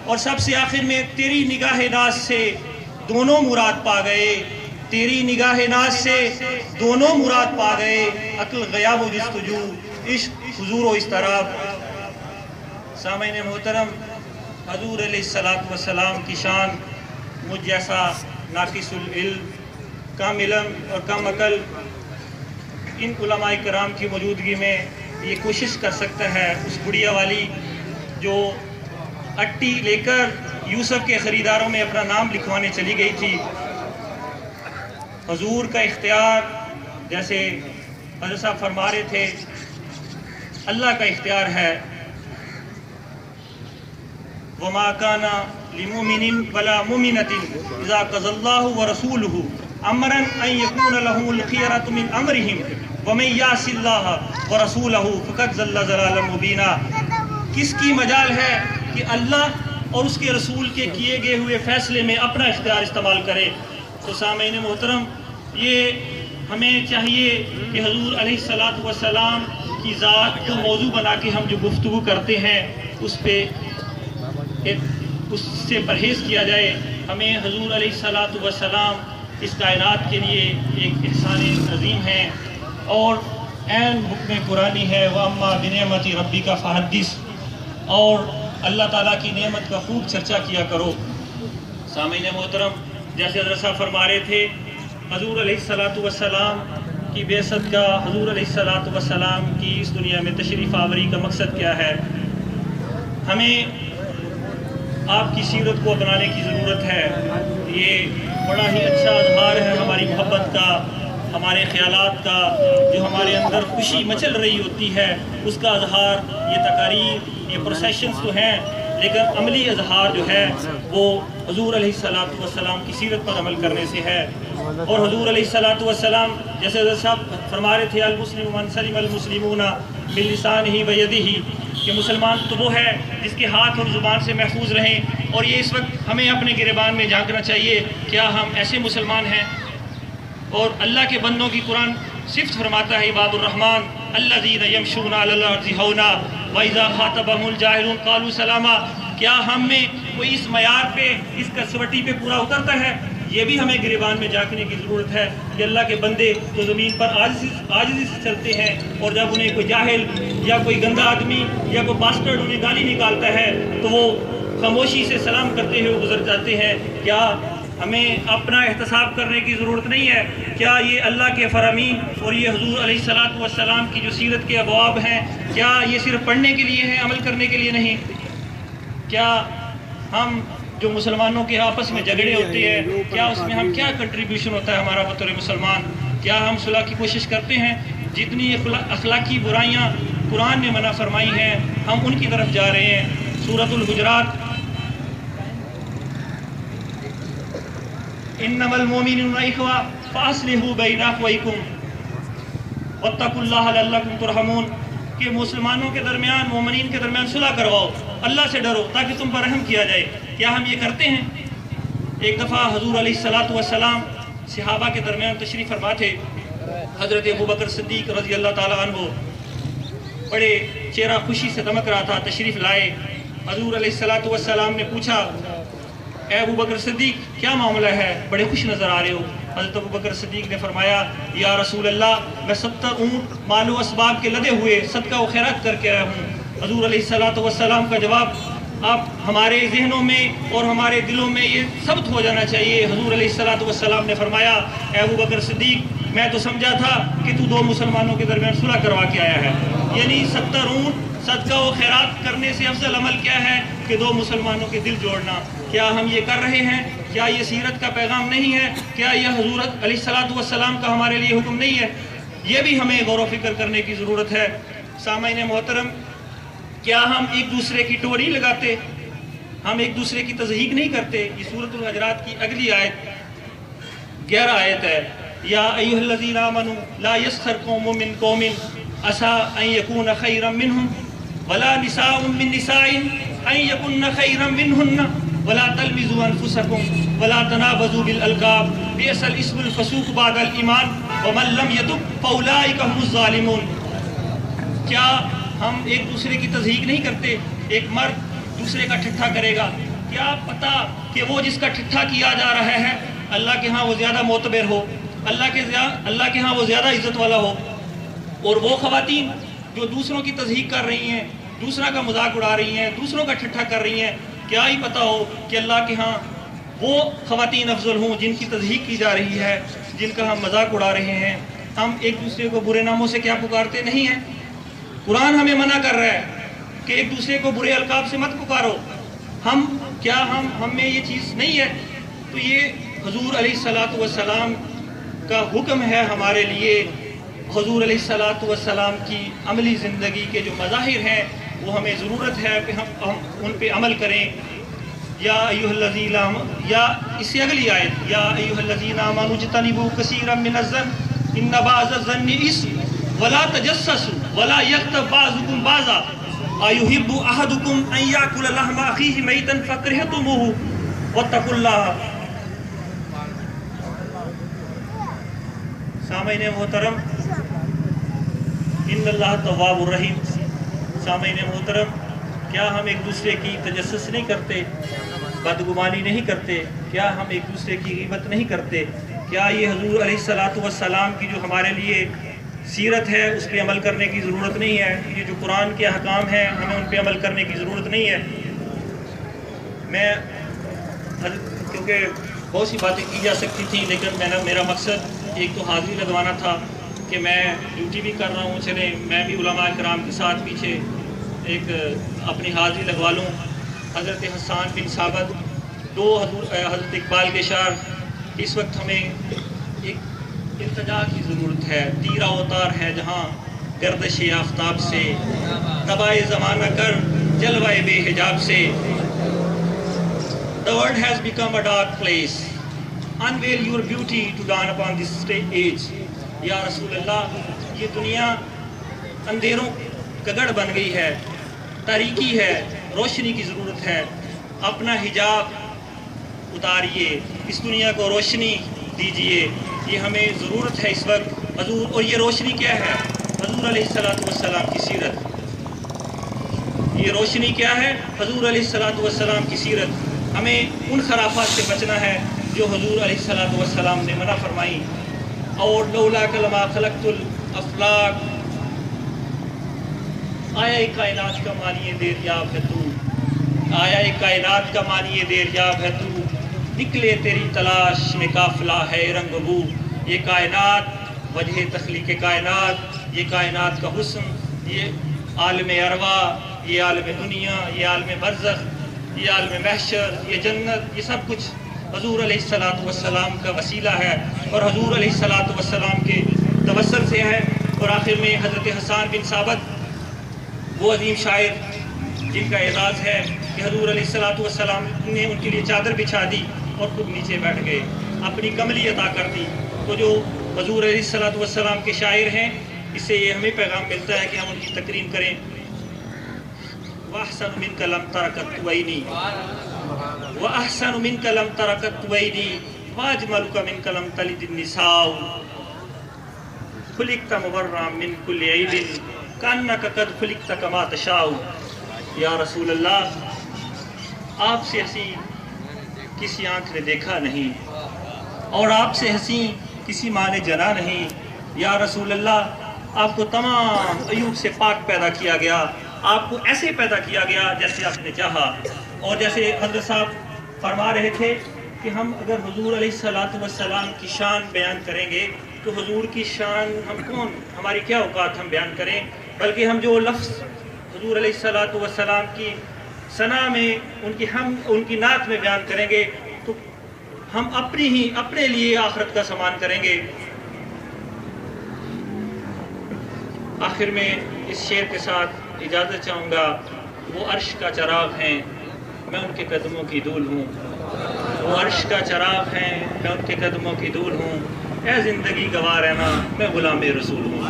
اور سب سے آخر میں تیری نگاہ ناز سے دونوں مراد پا گئے، تیری نگاہ ناز سے دونوں مراد پا گئے، عقل غیاب و جستجو، عشق حضور و اضطراب۔ سامعین محترم، حضور علیہ السلام کی شان مجھ جیسا ناقص العلم، کم علم اور کم عقل ان علماء کرام کی موجودگی میں یہ کوشش کر سکتا ہے۔ اس بڑھیا والی جو اٹی لے کر یوسف کے خریداروں میں اپنا نام لکھوانے چلی گئی تھی، حضور کا اختیار جیسے حضرت صاحب فرما رہے تھے اللہ کا اختیار ہے۔ وَمَا كَانَ لِمُؤْمِنٍ وَلَا مُؤْمِنَةٍ إِذَا قَضَى اللَّهُ وَرَسُولُهُ أَمْرًا أَن يَكُونَ لَهُمُ الْخِيَرَةُ مِنْ أَمْرِهِمْ وَمَن يَعْصِ اللَّهَ وَرَسُولَهُ فَقَدْ ضَلَّ ضَلَالًا مُبِينًا۔ کس کی مجال ہے کہ اللہ اور اس کے رسول کے کیے گئے ہوئے فیصلے میں اپنا اختیار استعمال کرے؟ تو سامعین محترم، یہ ہمیں چاہیے کہ حضور علیہ السلام کی ذات کو موضوع بنا کے ہم جو گفتگو کرتے ہیں اس سے پرہیز کیا جائے۔ ہمیں حضور علیہ السلام اس کائنات کے لیے ایک احسان عظیم ہے اور عین حکم قرآنی ہے، وَأَمَّا بِنِعْمَتِ رَبِّكَ فَحَدِّثْ، اور اللہ تعالیٰ کی نعمت کا خوب چرچا کیا کرو۔ سامعین محترم، جیسے حضرت صاحب فرما رہے تھے حضور علیہ السلام کی بعثت کا، حضور علیہ السلام کی اس دنیا میں تشریف آوری کا مقصد کیا ہے؟ ہمیں آپ کی سیرت کو اپنانے کی ضرورت ہے۔ یہ بڑا ہی اچھا اظہار ہے ہماری محبت کا، ہمارے خیالات کا، جو ہمارے اندر خوشی مچل رہی ہوتی ہے اس کا اظہار۔ یہ تقاریر، یہ پروسیشنز تو ہیں، لیکن عملی اظہار جو ہے وہ حضور علیہ السلام کی سیرت پر عمل کرنے سے ہے۔ اور حضور علیہ السلام جیسے حضرت صاحب فرما رہے تھے المسلم من سلم المسلمون من لسانہ و یدہ، کہ مسلمان تو وہ ہے جس کے ہاتھ اور زبان سے محفوظ رہیں۔ اور یہ اس وقت ہمیں اپنے گریبان میں جھانکنا چاہیے، کیا ہم ایسے مسلمان ہیں؟ اور اللہ کے بندوں کی قرآن صفت فرماتا ہے عباد الرحمن الذین یمشون علی الارض ہونا واذا خاطبهم الجاہلون قالوا سلاما۔ کیا ہم میں کوئی اس معیار پہ، اس کسوٹی پہ پورا اترتا ہے؟ یہ بھی ہمیں گریبان میں جھانکنے کی ضرورت ہے کہ اللہ کے بندے تو زمین پر عاجزی سے چلتے ہیں، اور جب انہیں کوئی جاہل یا کوئی گندا آدمی یا کوئی باسٹرڈ انہیں گالی نکالتا ہے تو وہ خاموشی سے سلام کرتے ہوئے گزر جاتے ہیں۔ کیا ہمیں اپنا احتساب کرنے کی ضرورت نہیں ہے؟ کیا یہ اللہ کے فرامین اور یہ حضور علیہ السلام کی جو سیرت کے ابواب ہیں، کیا یہ صرف پڑھنے کے لیے ہیں، عمل کرنے کے لیے نہیں؟ کیا ہم جو مسلمانوں کے آپس میں جھگڑے ہوتے ہیں، کیا اس میں ہم کیا کنٹریبیوشن ہوتا ہے ہمارا بطور مسلمان؟ کیا ہم صلح کی کوشش کرتے ہیں؟ جتنی اخلاقی برائیاں قرآن نے منع فرمائی ہیں ہم ان کی طرف جا رہے ہیں۔ سورۃ الحجرات، انما المؤمنون اخوہ فاصلحوا بین اخویکم واتقوا اللہ لعلکم ترحمون، کہ مسلمانوں کے درمیان، مومنین کے درمیان صلح کرواؤ، اللہ سے ڈرو تاکہ تم پر رحم کیا جائے۔ کیا ہم یہ کرتے ہیں؟ ایک دفعہ حضور علیہ السلام صحابہ کے درمیان تشریف فرما تھے۔ حضرت ابوبکر صدیق رضی اللہ تعالیٰ عنہ بڑے چہرہ خوشی سے دمک رہا تھا، تشریف لائے۔ حضور علیہ السلام نے پوچھا، اے ابوبکر صدیق کیا معاملہ ہے، بڑے خوش نظر آ رہے ہو؟ حضرت ابوبکر صدیق نے فرمایا، یا رسول اللہ، میں 70 اونٹ مال و اسباب کے لدے ہوئے صدقہ و خیرات کر کے آیا ہوں۔ حضور علیہ السلام کا جواب اب ہمارے ذہنوں میں اور ہمارے دلوں میں یہ ثبت ہو جانا چاہیے۔ حضور علیہ السلام نے فرمایا، اے ابوبکر صدیق، میں تو سمجھا تھا کہ تو دو مسلمانوں کے درمیان صلح کروا کے آیا ہے۔ یعنی 70 اونٹ صدقہ و خیرات کرنے سے افضل عمل کیا ہے کہ دو مسلمانوں کے دل جوڑنا؟ کیا ہم یہ کر رہے ہیں؟ کیا یہ سیرت کا پیغام نہیں ہے؟ کیا یہ حضرت علیہ السلام کا ہمارے لیے حکم نہیں ہے؟ یہ بھی ہمیں غور و فکر کرنے کی ضرورت ہے۔ سامعین محترم، کیا ہم ایک دوسرے کی ٹوری لگاتے؟ ہم ایک دوسرے کی تضحیق نہیں کرتے؟ یہ سورۃ الحجرات کی اگلی آیت 11 آیت ہے، یا ایھا الذین آمنوا لا یسخر قوم من قوم عسى ان یکون خیرا منہم ولا نساء من نساء ان یکن خیرا منہن ولا تلمزوا انفسکم ولا تنابزوا بالالقاب بئس الاسم الفسوق بعد الایمان ومن لم یتب فاولئک هم الظالمون۔ کیا ہم ایک دوسرے کی تضحیق نہیں کرتے؟ ایک مرد دوسرے کا ٹھٹھا کرے گا، کیا پتا کہ وہ جس کا ٹھٹھا کیا جا رہا ہے اللہ کے ہاں وہ زیادہ معتبر ہو، اللہ کے ہاں وہ زیادہ عزت والا ہو، اور وہ خواتین جو دوسروں کی تضحیق کر رہی ہیں، دوسرا کا مذاق اڑا رہی ہیں، دوسروں کا ٹھٹھا کر رہی ہیں، کیا ہی پتا ہو کہ اللہ کے ہاں وہ خواتین افضل ہوں جن کی تضحیق کی جا رہی ہے، جن کا ہم مذاق اڑا رہے ہیں۔ ہم ایک دوسرے کو برے ناموں سے کیا پکارتے نہیں ہیں؟ قرآن ہمیں منع کر رہا ہے کہ ایک دوسرے کو برے القاب سے مت پکارو۔ ہم میں یہ چیز نہیں ہے؟ تو یہ حضور علیہ السلام کا حکم ہے ہمارے لیے۔ حضور علیہ السلام کی عملی زندگی کے جو مظاہر ہیں وہ ہمیں ضرورت ہے کہ ہم ان پہ عمل کریں۔ یا ایھا الذین یا اس سے اگلی آیت، یا ایھا الذین آمنوا اجتنبوا کثیرا من الظن ان بعض الظن اثم ولا تجسسوا ولا یغتب بعضکم بعضا ایحب احدکم ان یاکل لحم اخیہ میتا فکرہتموہ واتقوا اللہ۔ سامعین محترم، ان اللہ تواب الرحیم۔ سامعین محترم، کیا ہم ایک دوسرے کی تجسس نہیں کرتے، بدگمانی نہیں کرتے؟ کیا ہم ایک دوسرے کی غیبت نہیں کرتے؟ کیا یہ حضور علیہ السلام کی جو ہمارے لیے سیرت ہے اس پہ عمل کرنے کی ضرورت نہیں ہے؟ یہ جو قرآن کے احکام ہیں ہمیں ان پہ عمل کرنے کی ضرورت نہیں ہے؟ کیونکہ بہت سی باتیں کی جا سکتی تھیں، لیکن میرا مقصد ایک تو حاضری لگوانا تھا کہ میں ڈیوٹی بھی کر رہا ہوں، چلیں میں بھی علماء کرام کے ساتھ پیچھے ایک اپنی حاضری لگوا لوں۔ حضرت حسان بن ثابت، دو حضرت اقبال کے شعر، اس وقت ہمیں ایک التجا کی ضرورت ہے۔ تیرا اوتار ہے جہاں گردش آفتاب سے، تباہ زمانہ کر جلوہ بے حجاب سے۔ The world has become a dark place. Unveil your beauty to dawn upon this age. یا رسول اللہ، یہ دنیا اندھیروں کا گڑھ بن گئی ہے، تاریکی ہے، روشنی کی ضرورت ہے۔ اپنا حجاب اتاریے، اس دنیا کو روشنی دیجئے، یہ ہمیں ضرورت ہے اس وقت حضور۔ اور یہ روشنی کیا ہے؟ حضور علیہ السلام کی سیرت۔ یہ روشنی کیا ہے؟ حضور علیہ السلام کی سیرت۔ ہمیں ان خرافات سے بچنا ہے جو حضور علیہ السلام نے منع فرمائی۔ اور لولا کلمہ خلقت الافلاق، آیا کائنات کا معنی دریاب ہے تو، آیا کائنات کا معنی دریاب ہے تو، نکلے تیری تلاش میں قافلہ ہے رنگ بو۔ یہ کائنات، وجہ تخلیق کائنات، یہ کائنات کا حسن، یہ عالم ارواح، یہ عالم دنیا، یہ عالم برزخ، یہ عالم محشر، یہ جنت، یہ سب کچھ حضور علیہ السلام کا وسیلہ ہے اور حضور علیہ السلام کے توسل سے ہے۔ اور آخر میں حضرت حسان بن ثابت، وہ عظیم شاعر جن کا اعزاز ہے کہ حضور علیہ السلام نے ان کے لیے چادر بچھا دی اور خود نیچے بیٹھ گئے، اپنی کملی عطا کر دی۔ تو جو حضور علیہ السلام کے شاعر ہیں، اس سے یہ ہمیں پیغام ملتا ہے کہ ہم ان کی تکریم کریں۔ وَأَحْسَنُ مِنْكَ لَمْ تَرَكَتْ وَيْنِي وَأَحْسَنُ مِنْكَ لَمْ تَرَكَتْ وَيْنِي وَأَجْمَلُكَ مِنْكَ لَمْ تَلِدِ النِّسَاءُ خُلِقْتَ مُبَرًّا مِنْ كُلِّ عَيْبٍ كَأَنَّكَ قَدْ خُلِقْتَ كَمَا تَشَاءُ۔ یا رسول اللہ، آپ سے حسین کسی آنکھ نے دیکھا نہیں اور آپ سے حسین کسی ماں نے جنا نہیں۔ یا رسول اللہ، آپ کو تمام عیوب سے پاک پیدا کیا گیا، آپ کو ایسے پیدا کیا گیا جیسے آپ نے چاہا۔ اور جیسے حضرت صاحب فرما رہے تھے کہ ہم اگر حضور علیہ السلام کی شان بیان کریں گے تو حضور کی شان ہم کون، ہماری کیا اوقات ہم بیان کریں، بلکہ ہم جو لفظ حضور علیہ السلام کی ثنا میں ان کی نعت میں بیان کریں گے تو ہم اپنے لیے آخرت کا سامان کریں گے۔ آخر میں اس شعر کے ساتھ اجازت چاہوں گا۔ وہ عرش کا چراغ ہیں، میں ان کے قدموں کی دھول ہوں۔ وہ عرش کا چراغ ہیں، میں ان کے قدموں کی دھول ہوں۔ اے زندگی گواہ رہنا، میں غلام رسول ہوں۔